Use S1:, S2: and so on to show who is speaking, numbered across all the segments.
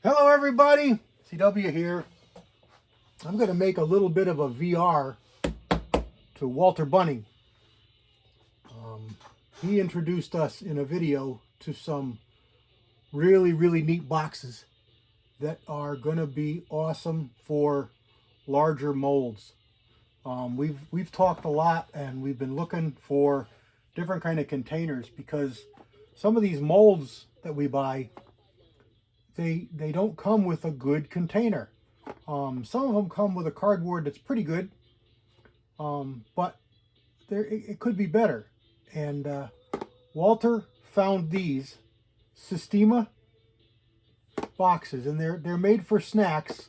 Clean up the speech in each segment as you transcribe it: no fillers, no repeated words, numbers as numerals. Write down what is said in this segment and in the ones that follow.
S1: Hello everybody, CW here. I'm going to make a little bit of a VR to Walter Bunning. He introduced us in a video to some really neat boxes that are going to be awesome for larger molds. We've talked a lot and we've been looking for different kind of containers because some of these molds that we buy, they don't come with a good container. Some of them come with a cardboard that's pretty good, but it could be better. And Walter found these Sistema boxes, and they're made for snacks,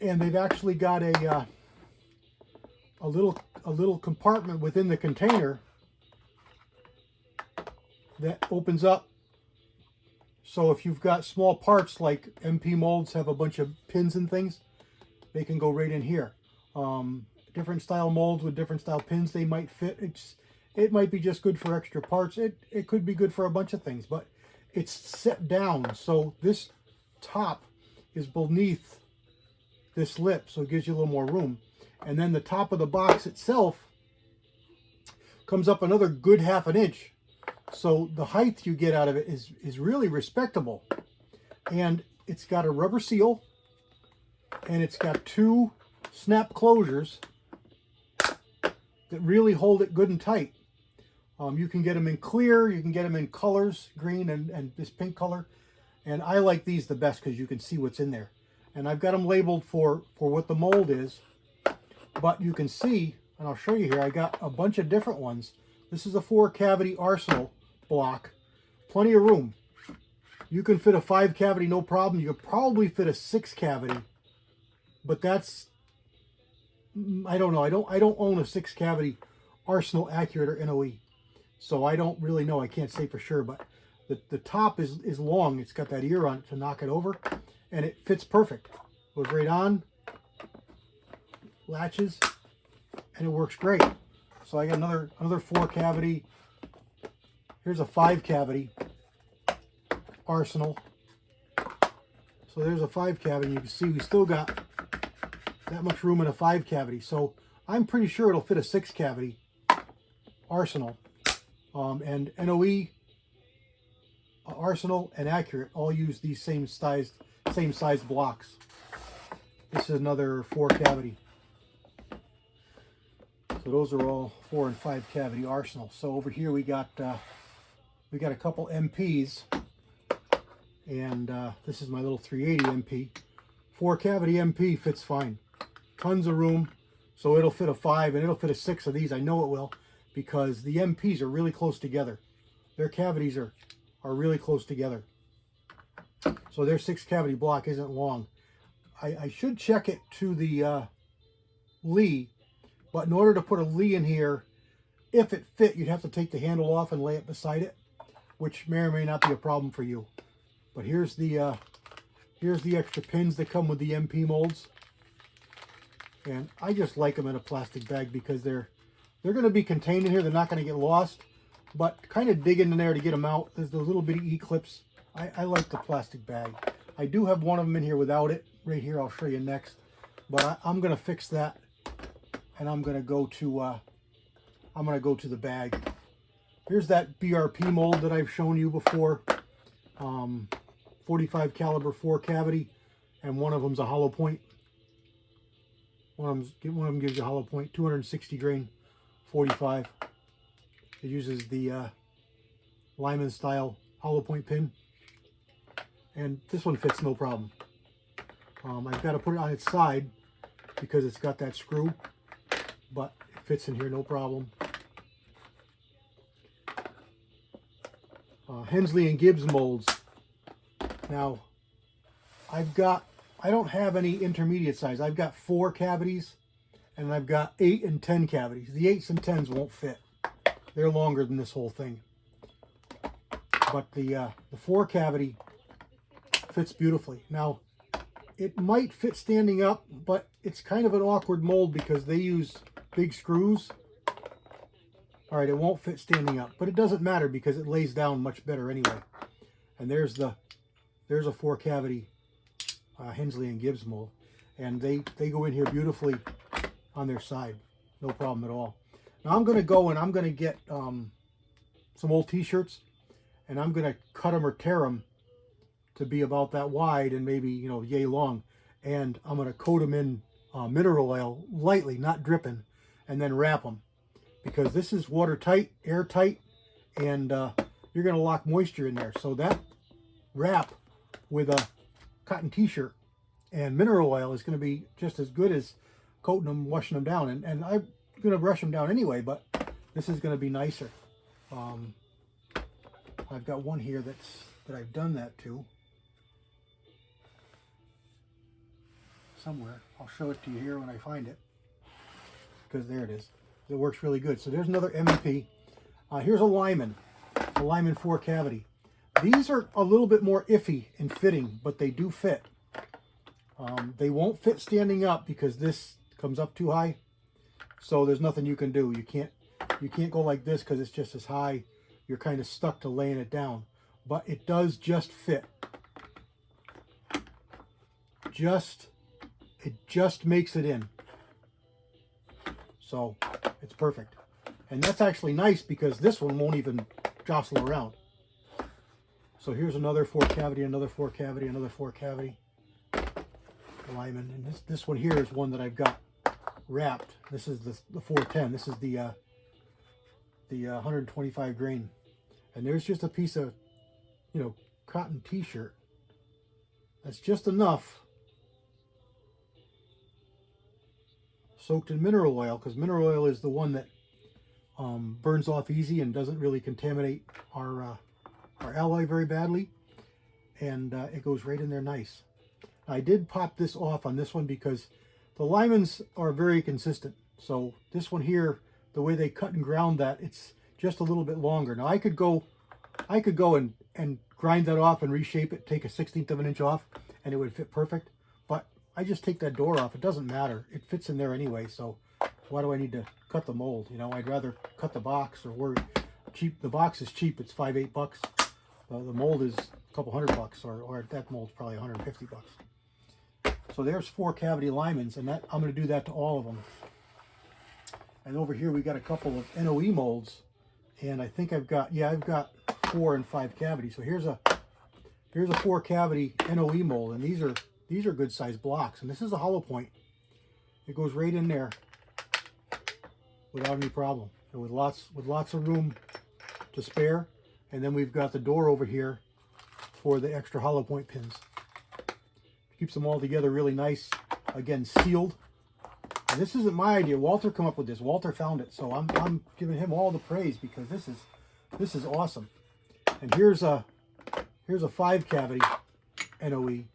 S1: and they've actually got a little compartment within the container that opens up. So if you've got small parts like MP molds have a bunch of pins and things, they can go right in here. Different style molds with different style pins, they might fit. It might be just good for extra parts. It could be good for a bunch of things, but it's set down. So this top is beneath this lip, so it gives you a little more room. And then the top of the box itself comes up another good ½ an inch. So the height you get out of it is really respectable. And it's got a rubber seal, and it's got 2 snap closures that really hold it good and tight. You can get them in clear, you can get them in colors, green and this pink color. And I like these the best because you can see what's in there. And I've got them labeled for what the mold is. But you can see, and I'll show you here, I got a bunch of different ones. This is a 4-cavity arsenal block. Plenty of room. You can fit a 5-cavity, no problem. You could probably fit a 6-cavity. But that's, I don't know. I don't own a 6-cavity Arsenal Accurate or NOE. So I don't really know. I can't say for sure, but the top is long. It's got that ear on it to knock it over, and it fits perfect. Goes right on, latches, and it works great. So I got another 4-cavity. Here's a 5-cavity Arsenal. So there's a 5-cavity. You can see we still got that much room in a 5-cavity. So I'm pretty sure it'll fit a 6-cavity Arsenal. And NOE, Arsenal, and Accurate all use these same size blocks. This is another 4-cavity. So those are all 4 and 5-cavity Arsenal. So over here we got a couple MPs, and this is my little 380 MP. 4-cavity MP fits fine. Tons of room, so it'll fit a 5 and it'll fit a 6 of these. I know it will, because the MPs are really close together. Their cavities are really close together. So their 6-cavity block isn't long. I should check it to the Lee, but in order to put a Lee in here, if it fit, you'd have to take the handle off and lay it beside it, which may or may not be a problem for you. But here's the extra pins that come with the MP molds. And I just like them in a plastic bag because they're going to be contained in here. They're not going to get lost, but kind of dig in there to get them out. There's those little bitty E-clips. I like the plastic bag. I do have one of them in here without it. Right here, I'll show you next. But I'm going to fix that, and I'm going to go to the bag. Here's that BRP mold that I've shown you before. 45 caliber 4-cavity, and one of them's a hollow point. One of them gives you a hollow point, 260 grain, 45. It uses the Lyman style hollow point pin, and this one fits no problem. I've got to put it on its side because it's got that screw, but it fits in here no problem. Hensley and Gibbs molds. Now, I don't have any intermediate size. I've got 4 cavities, and I've got 8 and 10 cavities. The 8s and 10s won't fit. They're longer than this whole thing. But the 4-cavity fits beautifully. Now, it might fit standing up, but it's kind of an awkward mold because they use big screws. All right, it won't fit standing up, but it doesn't matter because it lays down much better anyway. And there's the there's a 4-cavity Hensley and Gibbs mold, and they go in here beautifully on their side, no problem at all. Now I'm going to go and I'm going to get some old t-shirts, and I'm going to cut them or tear them to be about that wide and maybe, you know, yay long, and I'm going to coat them in mineral oil lightly, not dripping, and then wrap them, because this is watertight, airtight, and you're going to lock moisture in there. So that wrap with a cotton t-shirt and mineral oil is going to be just as good as coating them, washing them down. And I'm going to brush them down anyway, but this is going to be nicer. I've got one here that I've done that to somewhere. I'll show it to you here when I find it, because there it is. It works really good. So there's another MP. Here's a Lyman 4-cavity. These are a little bit more iffy in fitting, but they do fit. They won't fit standing up because this comes up too high. So there's nothing you can do. You can't go like this because it's just as high. You're kind of stuck to laying it down. But it does just fit. It just makes it in. So it's perfect. And that's actually nice because this one won't even jostle around. So here's another 4-cavity, another 4-cavity, another 4-cavity Lyman. And this one here is one that I've got wrapped. This is the 410. This is the 125 grain. And there's just a piece of, you know, cotton t-shirt. That's just enough soaked in mineral oil, because mineral oil is the one that burns off easy and doesn't really contaminate our alloy very badly, and it goes right in there nice. I did pop this off on this one because the Lymans are very consistent. So this one here, the way they cut and ground that, it's just a little bit longer. Now I could go and grind that off and reshape it, take a 1/16 of an inch off, and it would fit perfect. But I just take that door off. It doesn't matter. It fits in there anyway. So why do I need to cut the mold? You know, I'd rather cut the box, or worry. Cheap. The box is cheap. It's $5-8. The mold is a couple $100, or that mold's probably $150. So there's 4-cavity Lymans, and that I'm going to do that to all of them. And over here we got a couple of NOE molds, and I think I've got 4 and 5 cavities. So here's a 4-cavity NOE mold, and these are good sized blocks, and this is a hollow point. It goes right in there without any problem, and with lots of room to spare. And then we've got the door over here for the extra hollow point pins. Keeps them all together really nice. Again, sealed. And this isn't my idea. Walter came up with this. Walter found it, so I'm giving him all the praise, because this is awesome. And here's a 5-cavity NOE,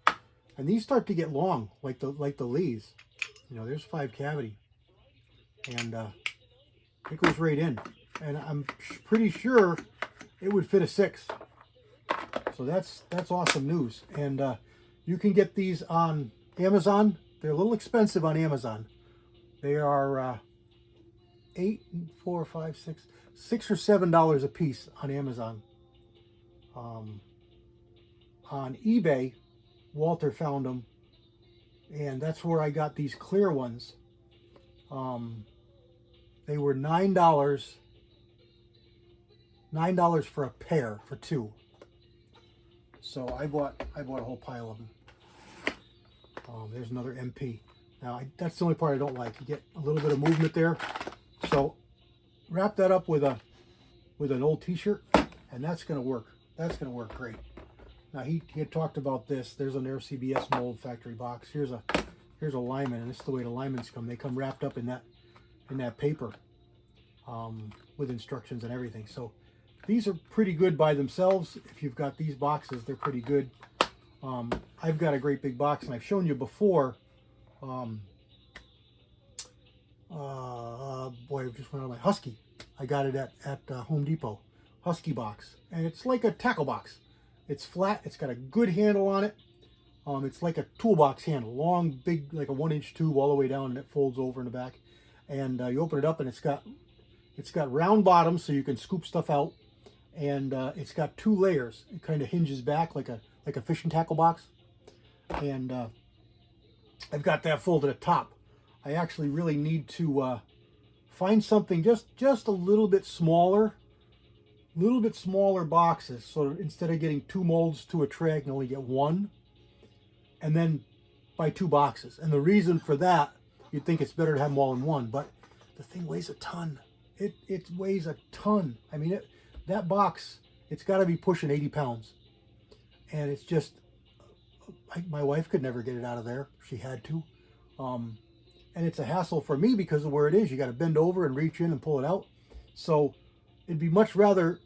S1: and these start to get long, like the Lees. You know, there's 5-cavity, and it goes right in. And I'm pretty sure it would fit a 6. So that's awesome news. And you can get these on Amazon. They're a little expensive on Amazon. They are $6 or $7 a piece on Amazon. On eBay, Walter found them, and that's where I got these clear ones. They were $9 for a pair, for 2. So I bought a whole pile of them. There's another MP. Now that's the only part I don't like. You get a little bit of movement there. So wrap that up with an old t-shirt, and that's going to work. That's going to work great. Now he had talked about this. There's an RCBS mold factory box. Here's a Lyman, and this is the way the Lymans come. They come wrapped up in that paper with instructions and everything. So these are pretty good by themselves. If you've got these boxes, they're pretty good. I've got a great big box, and I've shown you before. Boy, I just went on my Husky. I got it at Home Depot. Husky box, and it's like a tackle box. It's flat. It's got a good handle on it. It's like a toolbox handle, long, big, like a 1-inch tube all the way down, and it folds over in the back. And you open it up, and it's got round bottoms, so you can scoop stuff out. and it's got 2 layers. It kind of hinges back like a fishing tackle box, and I've got that full to the top. I actually really need to find something just a little bit smaller boxes, so instead of getting 2 molds to a tray, I can only get 1, and then buy 2 boxes. And the reason for that, you'd think it's better to have them all in one, but the thing weighs a ton. It weighs a ton. I mean, that box, it's got to be pushing 80 pounds. And it's just, my wife could never get it out of there. She had to. And it's a hassle for me because of where it is. You got to bend over and reach in and pull it out. So it'd be much better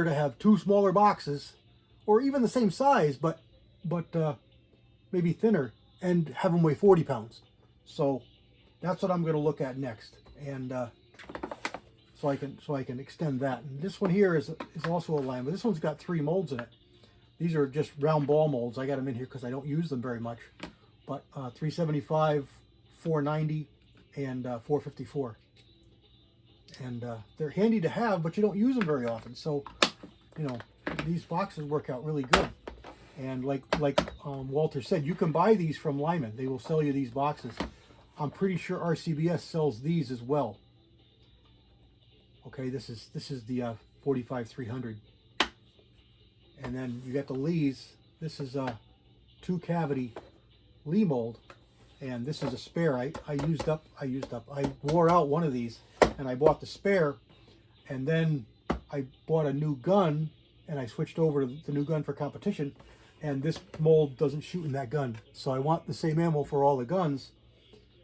S1: to have 2 smaller boxes, or even the same size, but maybe thinner, and have them weigh 40 pounds. So that's what I'm going to look at next, and so I can extend that. And this one here is also a line, but this one's got 3 molds in it. These are just round ball molds. I got them in here because I don't use them very much. But 375, 490, and 454. And they're handy to have, but you don't use them very often. So, you know, these boxes work out really good. And like Walter said, you can buy these from Lyman. They will sell you these boxes. I'm pretty sure RCBS sells these as well. Okay, this is the 45-300. And then you got the Lees. This is a 2-cavity Lee mold, and this is a spare. I wore out one of these, and I bought the spare, and then I bought a new gun, and I switched over to the new gun for competition, and this mold doesn't shoot in that gun. So I want the same ammo for all the guns,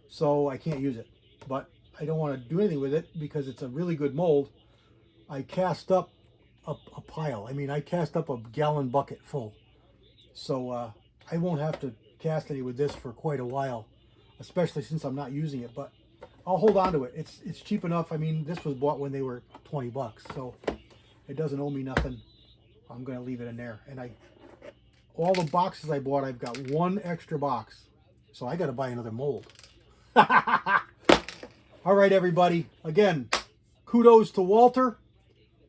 S1: so I can't use it. But I don't want to do anything with it because it's a really good mold. I cast up a pile. I mean, I cast up a gallon bucket full. So I won't have to cast any with this for quite a while, especially since I'm not using it, but I'll hold on to it. It's cheap enough. I mean, this was bought when they were 20 bucks, so it doesn't owe me nothing. I'm going to leave it in there. And all the boxes I bought, I've got 1 extra box, so I got to buy another mold. All right, everybody. Again, kudos to Walter.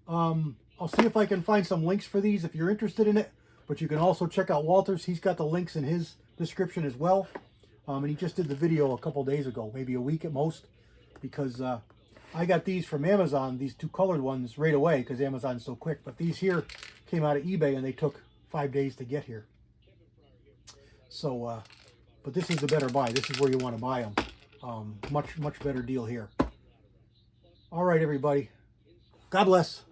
S1: I'll see if I can find some links for these if you're interested in it, but you can also check out Walter's. He's got the links in his description as well. And he just did the video a couple days ago, maybe a week at most, because I got these from Amazon, these 2 colored ones, right away because Amazon's so quick. But these here came out of eBay, and they took 5 days to get here. So, but this is the better buy. This is where you want to buy them. Much better deal here. All right, everybody. God bless.